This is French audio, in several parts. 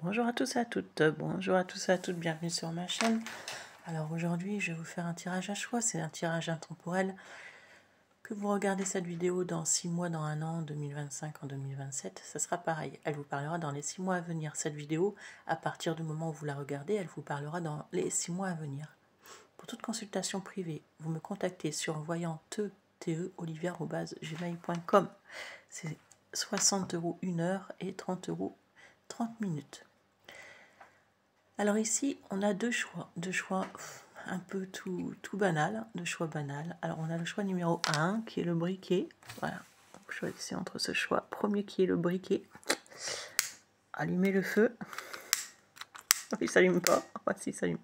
Bonjour à tous et à toutes, bonjour à tous et à toutes, bienvenue sur ma chaîne. Alors aujourd'hui je vais vous faire un tirage à choix, c'est un tirage intemporel. Que vous regardez cette vidéo dans 6 mois, dans 1 an, en 2025, en 2027, ça sera pareil. Elle vous parlera dans les 6 mois à venir. Cette vidéo, à partir du moment où vous la regardez, elle vous parlera dans les 6 mois à venir. Pour toute consultation privée, vous me contactez sur voyantteolivier@gmail.com. C'est 60 € 1 heure et 30 € 30 minutes. Alors ici, on a deux choix un peu tout banal, deux choix banals. Alors on a le choix numéro 1 qui est le briquet. Voilà, vous choisissez entre ce choix. Premier qui est le briquet. Allumez le feu. Il ne s'allume pas. Voici, il s'allume.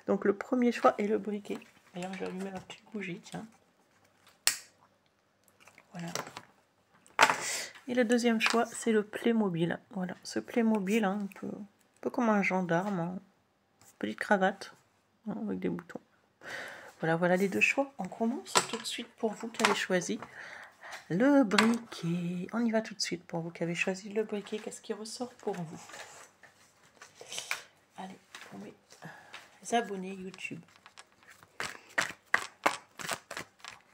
Donc le premier choix est le briquet. D'ailleurs, je vais allumer la petite bougie, tiens. Voilà. Et le deuxième choix, c'est le Playmobil. Voilà, ce Playmobil, un peu comme un gendarme, hein. Petite cravate, hein, avec des boutons. Voilà les deux choix. On commence tout de suite pour vous qui avez choisi le briquet. On y va tout de suite pour vous qui avez choisi le briquet. Qu'est-ce qui ressort pour vous? Allez, pour mes abonnés YouTube.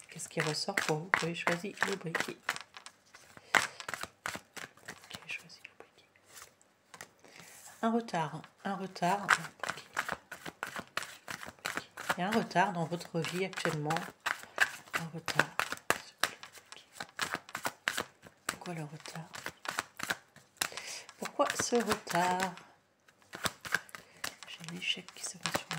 Qu'est-ce qui ressort pour vous qui avez choisi le briquet? Qui avez choisi le briquet? Un retard. Il y a un retard dans votre vie actuellement. Un retard. Pourquoi le retard? Pourquoi ce retard? J'ai l'échec qui se va sur moi.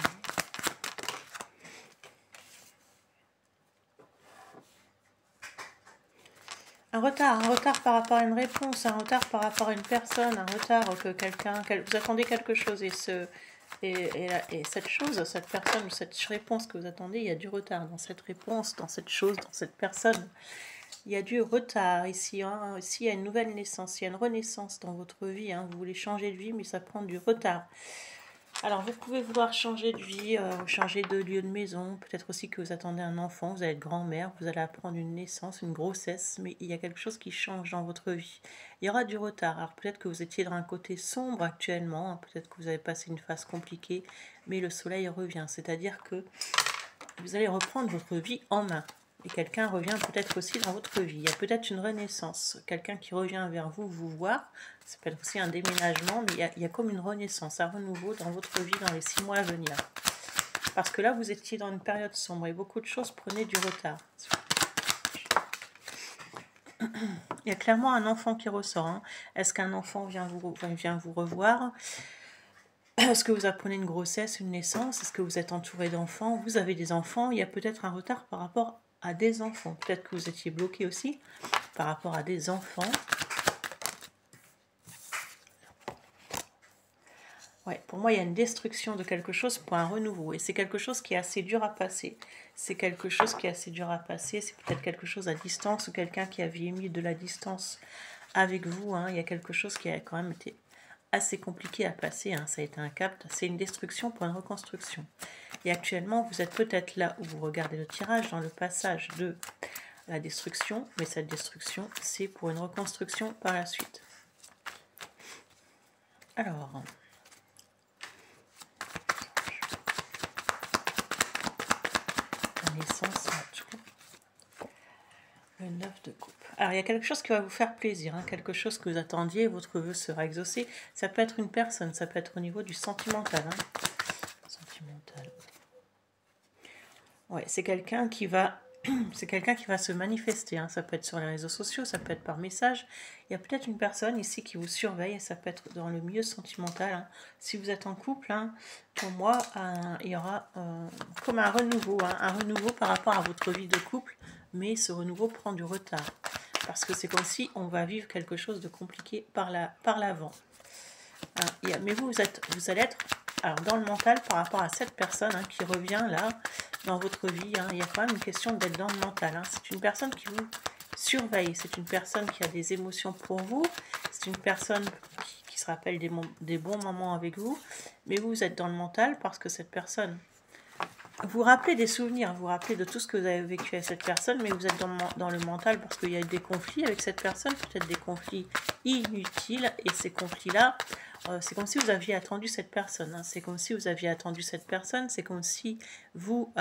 Un retard par rapport à une réponse, un retard par rapport à une personne, un retard que vous attendez quelque chose et cette chose, cette personne ou cette réponse que vous attendez, il y a du retard dans cette réponse, dans cette chose, dans cette personne. Il y a du retard ici, hein. Ici il y a une nouvelle naissance, il y a une renaissance dans votre vie, hein. Vous voulez changer de vie mais ça prend du retard. Alors vous pouvez vouloir changer de vie, changer de lieu de maison, peut-être aussi que vous attendez un enfant, vous allez être grand-mère, vous allez apprendre une naissance, une grossesse, mais il y a quelque chose qui change dans votre vie. Il y aura du retard, alors peut-être que vous étiez dans un côté sombre actuellement, hein, peut-être que vous avez passé une phase compliquée, mais le soleil revient, c'est-à-dire que vous allez reprendre votre vie en main. Et quelqu'un revient peut-être aussi dans votre vie. Il y a peut-être une renaissance, quelqu'un qui revient vers vous, vous voir. Ça peut être aussi un déménagement, mais il y a comme une renaissance, un renouveau dans votre vie dans les 6 mois à venir. Parce que là, vous étiez dans une période sombre et beaucoup de choses prenaient du retard. Il y a clairement un enfant qui ressort, hein. Est-ce qu'un enfant vient vous revoir? Est-ce que vous apprenez une grossesse, une naissance? Est-ce que vous êtes entouré d'enfants? Vous avez des enfants? Il y a peut-être un retard par rapport à des enfants. Peut-être que vous étiez bloqué aussi par rapport à des enfants. Ouais, pour moi, il y a une destruction de quelque chose pour un renouveau. Et c'est quelque chose qui est assez dur à passer. C'est quelque chose qui est assez dur à passer. C'est peut-être quelque chose à distance ou quelqu'un qui avait mis de la distance avec vous, hein. Il y a quelque chose qui a quand même été assez compliqué à passer, hein. Ça a été un cap, c'est une destruction pour une reconstruction. Et actuellement, vous êtes peut-être là où vous regardez le tirage dans le passage de la destruction, mais cette destruction, c'est pour une reconstruction par la suite. Alors, la naissance, le 9 de coupe. Alors, il y a quelque chose qui va vous faire plaisir, hein, quelque chose que vous attendiez, votre vœu sera exaucé. Ça peut être une personne, ça peut être au niveau du sentimental. Hein. Sentimental. Ouais, c'est quelqu'un qui va se manifester, hein. Ça peut être sur les réseaux sociaux, ça peut être par message. Il y a peut-être une personne ici qui vous surveille, et ça peut être dans le milieu sentimental, hein. Si vous êtes en couple, hein, pour moi, il y aura comme un renouveau, hein, un renouveau par rapport à votre vie de couple, mais ce renouveau prend du retard. Parce que c'est comme si on va vivre quelque chose de compliqué par l'avant. Hein, mais vous allez être alors, dans le mental par rapport à cette personne, hein, qui revient là dans votre vie, hein. Il y a quand même une question d'être dans le mental, hein. C'est une personne qui vous surveille, c'est une personne qui a des émotions pour vous, c'est une personne qui se rappelle des bons moments avec vous, mais vous êtes dans le mental parce que cette personne vous rappelez des souvenirs, vous rappelez de tout ce que vous avez vécu avec cette personne, mais vous êtes dans le mental parce qu'il y a eu des conflits avec cette personne, peut-être des conflits inutiles, et ces conflits-là, c'est comme si vous aviez attendu cette personne, hein. C'est comme si vous aviez attendu cette personne, c'est comme si vous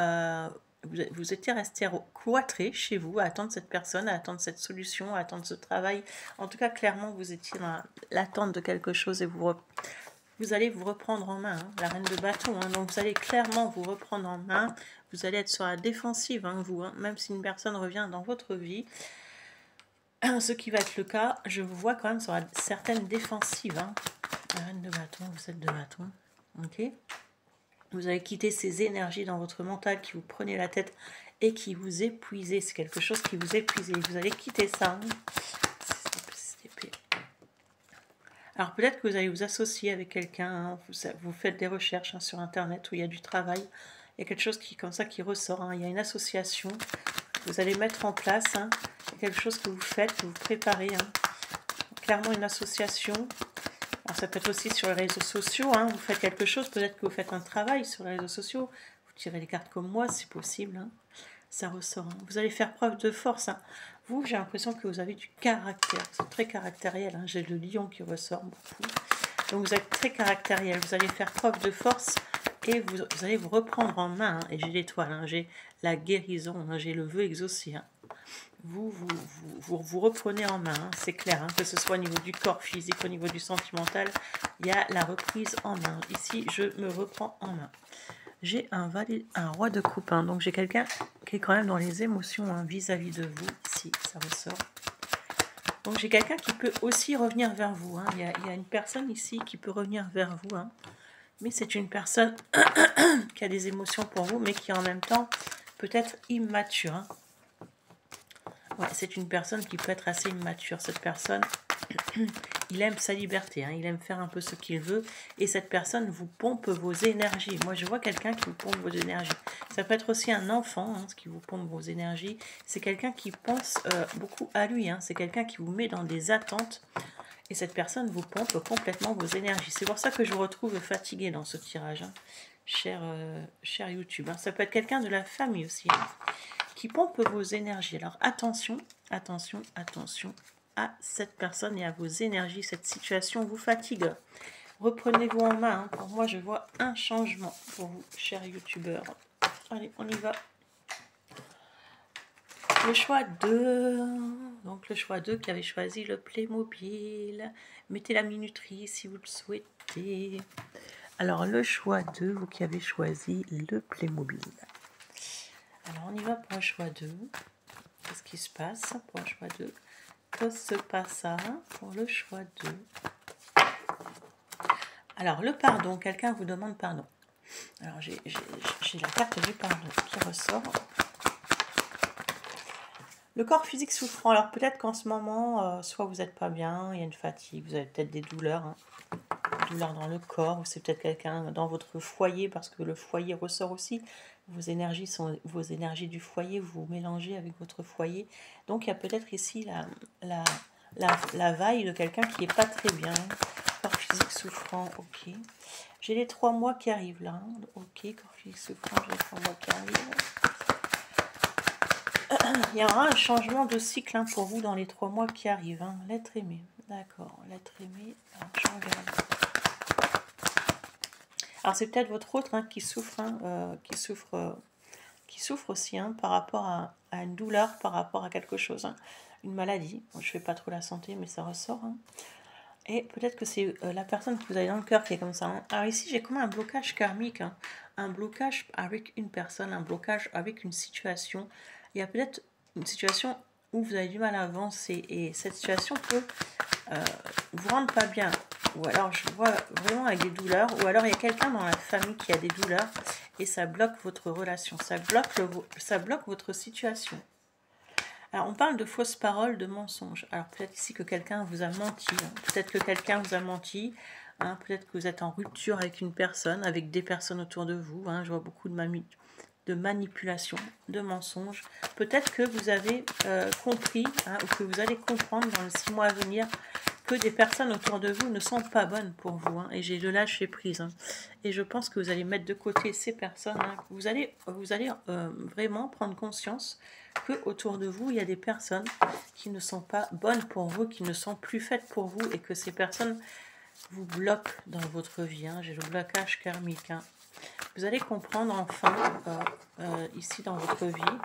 étiez resté cloîtré chez vous à attendre cette personne, à attendre cette solution, à attendre ce travail. En tout cas, clairement, vous étiez dans l'attente de quelque chose et vous allez vous reprendre en main, hein, la reine de bâton. Hein, donc vous allez clairement vous reprendre en main. Vous allez être sur la défensive, hein, vous, hein, même si une personne revient dans votre vie. Ce qui va être le cas, je vous vois quand même sur certaines défensives. Hein. La reine de bâton, vous êtes de bâton. Ok. Vous allez quitter ces énergies dans votre mental qui vous prenez la tête et qui vous épuisez. C'est quelque chose qui vous épuise. Vous allez quitter ça. Hein. Alors peut-être que vous allez vous associer avec quelqu'un, hein, vous faites des recherches, hein, sur internet où il y a du travail, il y a quelque chose comme ça qui ressort, hein, il y a une association, vous allez mettre en place, hein, quelque chose que vous faites, que vous préparez, hein, clairement une association. Alors ça peut être aussi sur les réseaux sociaux, hein, vous faites quelque chose, peut-être que vous faites un travail sur les réseaux sociaux, vous tirez les cartes comme moi si possible, hein, ça ressort, hein. Vous allez faire preuve de force, hein. Vous, j'ai l'impression que vous avez du caractère. C'est très caractériel. Hein. J'ai le lion qui ressort beaucoup. Donc vous êtes très caractériel. Vous allez faire preuve de force et vous allez vous reprendre en main. Hein. Et j'ai l'étoile. Hein. J'ai la guérison. Hein. J'ai le vœu exaucé. Hein. Vous reprenez en main. Hein. C'est clair. Hein. Que ce soit au niveau du corps physique, au niveau du sentimental, il y a la reprise en main. Ici, je me reprends en main. J'ai un roi de coupe, hein. Donc j'ai quelqu'un qui est quand même dans les émotions, hein, vis-à-vis de vous, ici, ça ressort. Donc j'ai quelqu'un qui peut aussi revenir vers vous, hein. Il y a une personne ici qui peut revenir vers vous, hein. Mais c'est une personne qui a des émotions pour vous, mais qui en même temps peut être immature, hein. Ouais, c'est une personne qui peut être assez immature, cette personne. Il aime sa liberté, hein, il aime faire un peu ce qu'il veut, et cette personne vous pompe vos énergies. Moi, je vois quelqu'un qui vous pompe vos énergies. Ça peut être aussi un enfant, hein, ce qui vous pompe vos énergies. C'est quelqu'un qui pense beaucoup à lui, hein, c'est quelqu'un qui vous met dans des attentes, et cette personne vous pompe complètement vos énergies. C'est pour ça que je vous retrouve fatigué dans ce tirage, hein, cher YouTube. Hein. Ça peut être quelqu'un de la famille aussi, hein, qui pompe vos énergies. Alors attention, attention, attention à cette personne et à vos énergies. Cette situation vous fatigue. Reprenez-vous en main. Hein. Pour moi, je vois un changement pour vous, chers youtubeurs. Allez, on y va. Le choix 2. Donc le choix 2 qui avait choisi le Playmobil. Mettez la minuterie si vous le souhaitez. Alors le choix 2, vous qui avez choisi le Playmobil. Alors on y va pour un choix 2. Qu'est-ce qui se passe pour un choix 2? Que se passe pour le choix 2? Alors, le pardon, quelqu'un vous demande pardon. Alors, j'ai la carte du pardon qui ressort. Le corps physique souffrant. Alors, peut-être qu'en ce moment, soit vous n'êtes pas bien, il y a une fatigue, vous avez peut-être des douleurs, hein, des douleurs dans le corps, ou c'est peut-être quelqu'un dans votre foyer, parce que le foyer ressort aussi. Vos énergies sont vos énergies du foyer, vous mélangez avec votre foyer. Donc, il y a peut-être ici la vaille de quelqu'un qui n'est pas très bien. Corps physique souffrant, ok. J'ai les 3 mois qui arrivent là. Hein. Ok, corps physique souffrant, j'ai les 3 mois qui arrivent. Il y aura un changement de cycle, hein, pour vous dans les 3 mois qui arrivent. Hein. L'être aimé, d'accord. L'être aimé, alors je regarde. Alors c'est peut-être votre autre, hein, qui souffre, hein, qui souffre aussi, hein, par rapport à une douleur, par rapport à quelque chose, hein, une maladie. Bon, je fais pas trop la santé, mais ça ressort. Hein. Et peut-être que c'est la personne que vous avez dans le cœur qui est comme ça. Hein. Alors ici, j'ai comme un blocage karmique, hein, un blocage avec une personne, un blocage avec une situation. Il y a peut-être une situation où vous avez du mal à avancer et cette situation peut vous rendre pas bien. Ou alors je vois vraiment avec des douleurs, ou alors il y a quelqu'un dans la famille qui a des douleurs et ça bloque votre relation, ça bloque votre situation. Alors on parle de fausses paroles, de mensonges. Alors peut-être ici que quelqu'un vous a menti, hein. Peut-être que quelqu'un vous a menti, hein. Peut-être que vous êtes en rupture avec une personne, avec des personnes autour de vous, hein. Je vois beaucoup de manipulation, de mensonges. Peut-être que vous avez compris, hein, ou que vous allez comprendre dans les 6 mois à venir que des personnes autour de vous ne sont pas bonnes pour vous, hein, et j'ai de lâcher prise, hein. Et je pense que vous allez mettre de côté ces personnes, hein. Vous allez vraiment prendre conscience que autour de vous, il y a des personnes qui ne sont pas bonnes pour vous, qui ne sont plus faites pour vous, et que ces personnes vous bloquent dans votre vie, hein. J'ai le blocage karmique, hein. Vous allez comprendre enfin, ici dans votre vie,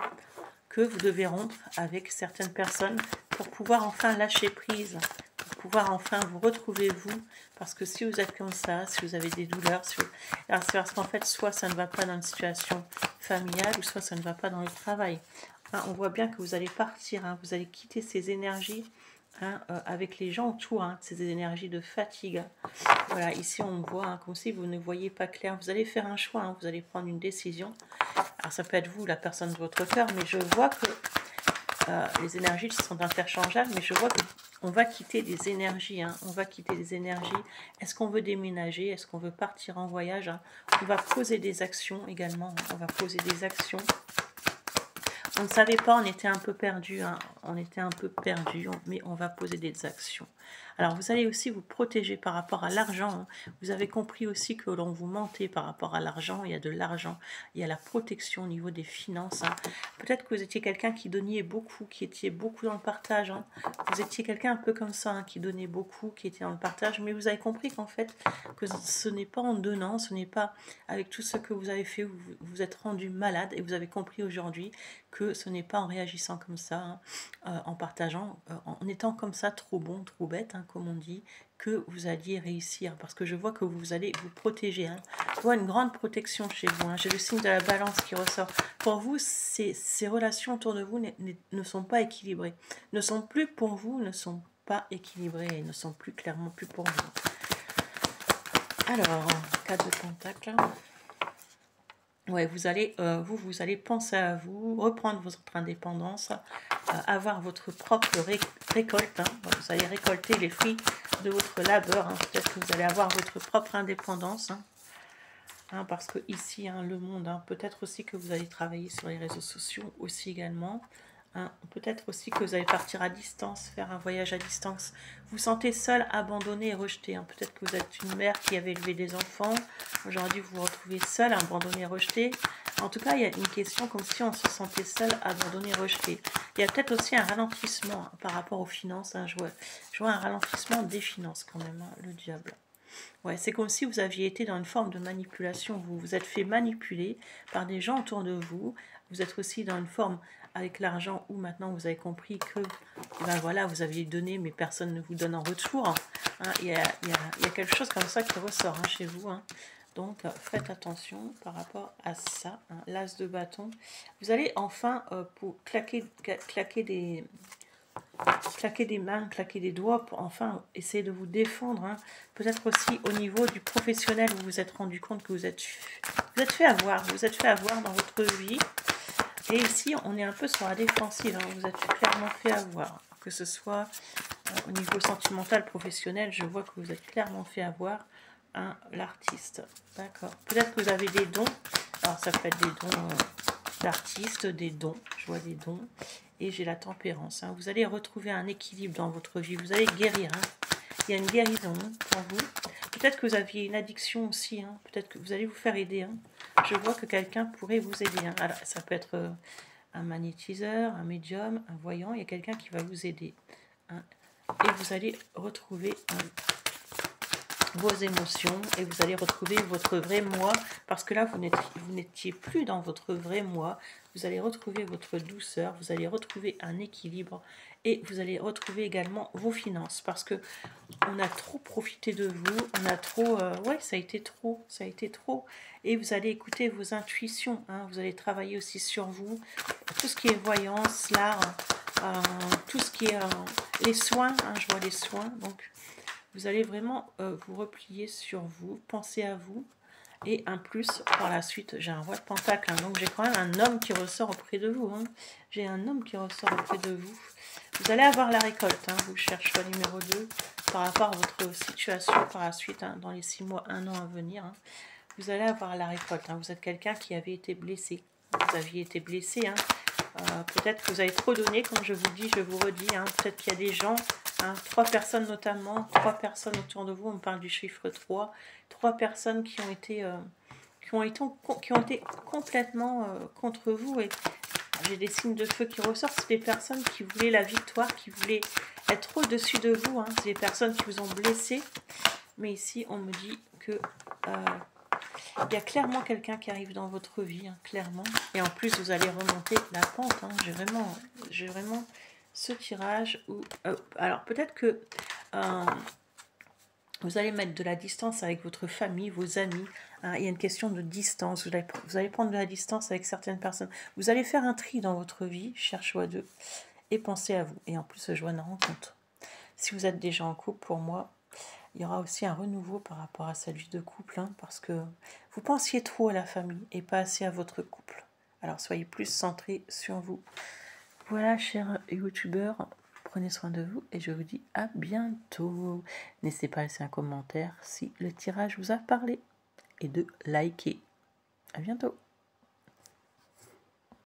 que vous devez rompre avec certaines personnes pour pouvoir enfin lâcher prise, pour pouvoir enfin vous retrouver vous, parce que si vous êtes comme ça, si vous avez des douleurs, alors c'est parce qu'en fait, soit ça ne va pas dans une situation familiale, ou soit ça ne va pas dans le travail. Hein, on voit bien que vous allez partir, hein, vous allez quitter ces énergies, hein, avec les gens autour, hein, ces énergies de fatigue. Voilà, ici on voit, hein, comme si vous ne voyez pas clair. Vous allez faire un choix, hein, vous allez prendre une décision. Alors ça peut être vous, la personne de votre cœur, mais je vois que les énergies sont interchangeables, mais je vois qu'on va quitter des énergies, hein, on va quitter des énergies. Est-ce qu'on veut déménager? Est-ce qu'on veut partir en voyage, hein? On va poser des actions également, hein, on va poser des actions. On ne savait pas, on était un peu perdu, hein, on était un peu perdu, mais on va poser des actions. Alors vous allez aussi vous protéger par rapport à l'argent, hein. Vous avez compris aussi que l'on vous mentait par rapport à l'argent. Il y a de l'argent, il y a la protection au niveau des finances, hein. Peut-être que vous étiez quelqu'un qui donnait beaucoup, qui était beaucoup dans le partage, hein. Vous étiez quelqu'un un peu comme ça, hein, qui donnait beaucoup, qui était dans le partage, mais vous avez compris qu'en fait, que ce n'est pas en donnant, ce n'est pas avec tout ce que vous avez fait, vous vous êtes rendu malade, et vous avez compris aujourd'hui que ce n'est pas en réagissant comme ça, hein, en partageant, en étant comme ça, trop bon, trop bête, hein, comme on dit, que vous alliez réussir. Parce que je vois que vous allez vous protéger, hein. Je vois une grande protection chez vous, hein. J'ai le signe de la balance qui ressort. Pour vous, ces relations autour de vous ne sont pas équilibrées. Ne sont plus pour vous, ne sont pas équilibrées, et ne sont plus clairement plus pour vous. Alors, 4 de pentacle. Ouais, vous allez penser à vous, reprendre votre indépendance, avoir votre propre récolte, hein. Vous allez récolter les fruits de votre labeur, hein. Peut-être que vous allez avoir votre propre indépendance, hein. Hein, parce que ici, hein, le monde, hein, peut-être aussi que vous allez travailler sur les réseaux sociaux aussi également. Hein, peut-être aussi que vous allez partir à distance, faire un voyage à distance. Vous sentez seul, abandonné et rejeté, hein. Peut-être que vous êtes une mère qui avait élevé des enfants. Aujourd'hui, vous vous retrouvez seul, abandonné, rejeté. En tout cas, il y a une question comme si on se sentait seul, abandonné, rejeté. Il y a peut-être aussi un ralentissement, hein, par rapport aux finances, hein. Je vois un ralentissement des finances quand même, hein, le diable. Ouais, c'est comme si vous aviez été dans une forme de manipulation. Vous vous êtes fait manipuler par des gens autour de vous. Vous êtes aussi dans une forme avec l'argent où maintenant vous avez compris que, eh ben voilà, vous aviez donné, mais personne ne vous donne en retour, hein. Il y a quelque chose comme ça qui ressort, hein, chez vous, hein. Donc, faites attention par rapport à ça, hein. L'as de bâton. Vous allez enfin pour claquer des mains, claquer des doigts pour enfin essayer de vous défendre, hein. Peut-être aussi au niveau du professionnel, vous vous êtes rendu compte que vous êtes fait avoir, dans votre vie. Et ici, on est un peu sur la défensive, hein. Vous êtes clairement fait avoir, que ce soit au niveau sentimental, professionnel, je vois que vous êtes clairement fait avoir, hein, l'artiste. D'accord. Peut-être que vous avez des dons. Alors, ça peut être des dons d'artiste, des dons. Je vois des dons. Et j'ai la tempérance, hein. Vous allez retrouver un équilibre dans votre vie. Vous allez guérir, hein. Il y a une guérison pour vous. Peut-être que vous aviez une addiction aussi, hein. Peut-être que vous allez vous faire aider, hein. Je vois que quelqu'un pourrait vous aider, hein. Alors, ça peut être un magnétiseur, un médium, un voyant. Il y a quelqu'un qui va vous aider, hein. Et vous allez retrouver vos émotions, et vous allez retrouver votre vrai moi, parce que là, vous n'étiez plus dans votre vrai moi. Vous allez retrouver votre douceur, vous allez retrouver un équilibre, et vous allez retrouver également vos finances, parce que on a trop profité de vous, on a trop, ouais, ça a été trop, et vous allez écouter vos intuitions, hein. Vous allez travailler aussi sur vous, tout ce qui est voyance, l'art, tout ce qui est les soins, hein, je vois les soins, donc vous allez vraiment vous replier sur vous, penser à vous. Et un plus, par la suite, j'ai un roi de pentacle, hein, donc j'ai quand même un homme qui ressort auprès de vous, hein. J'ai un homme qui ressort auprès de vous. Vous allez avoir la récolte, hein, vous cherchez choix numéro 2, par rapport à votre situation par la suite, hein, dans les 6 mois, 1 an à venir, hein. Vous allez avoir la récolte, hein. Vous êtes quelqu'un qui avait été blessé. Vous aviez été blessé, hein. Peut-être que vous avez trop donné, comme je vous dis, je vous redis, hein. Peut-être qu'il y a des gens, hein. 3 personnes notamment, 3 personnes autour de vous, on parle du chiffre 3, 3 personnes qui ont été, complètement contre vous. Et j'ai des signes de feu qui ressortent, c'est des personnes qui voulaient la victoire, qui voulaient être au-dessus de vous, hein. C'est des personnes qui vous ont blessé. Mais ici, on me dit que il y a clairement quelqu'un qui arrive dans votre vie, hein, clairement. Et en plus, vous allez remonter la pente. Hein. J'ai vraiment ce tirage où... alors, peut-être que vous allez mettre de la distance avec votre famille, vos amis. Hein. Il y a une question de distance. Vous allez prendre de la distance avec certaines personnes. Vous allez faire un tri dans votre vie, cher choix 2, et pensez à vous. Et en plus, joie de rencontre. Si vous êtes déjà en couple, pour moi, il y aura aussi un renouveau par rapport à cette vie de couple, hein, parce que vous pensiez trop à la famille et pas assez à votre couple. Alors soyez plus centrés sur vous. Voilà, chers youtubeurs, prenez soin de vous et je vous dis à bientôt. N'hésitez pas à laisser un commentaire si le tirage vous a parlé et de liker. À bientôt.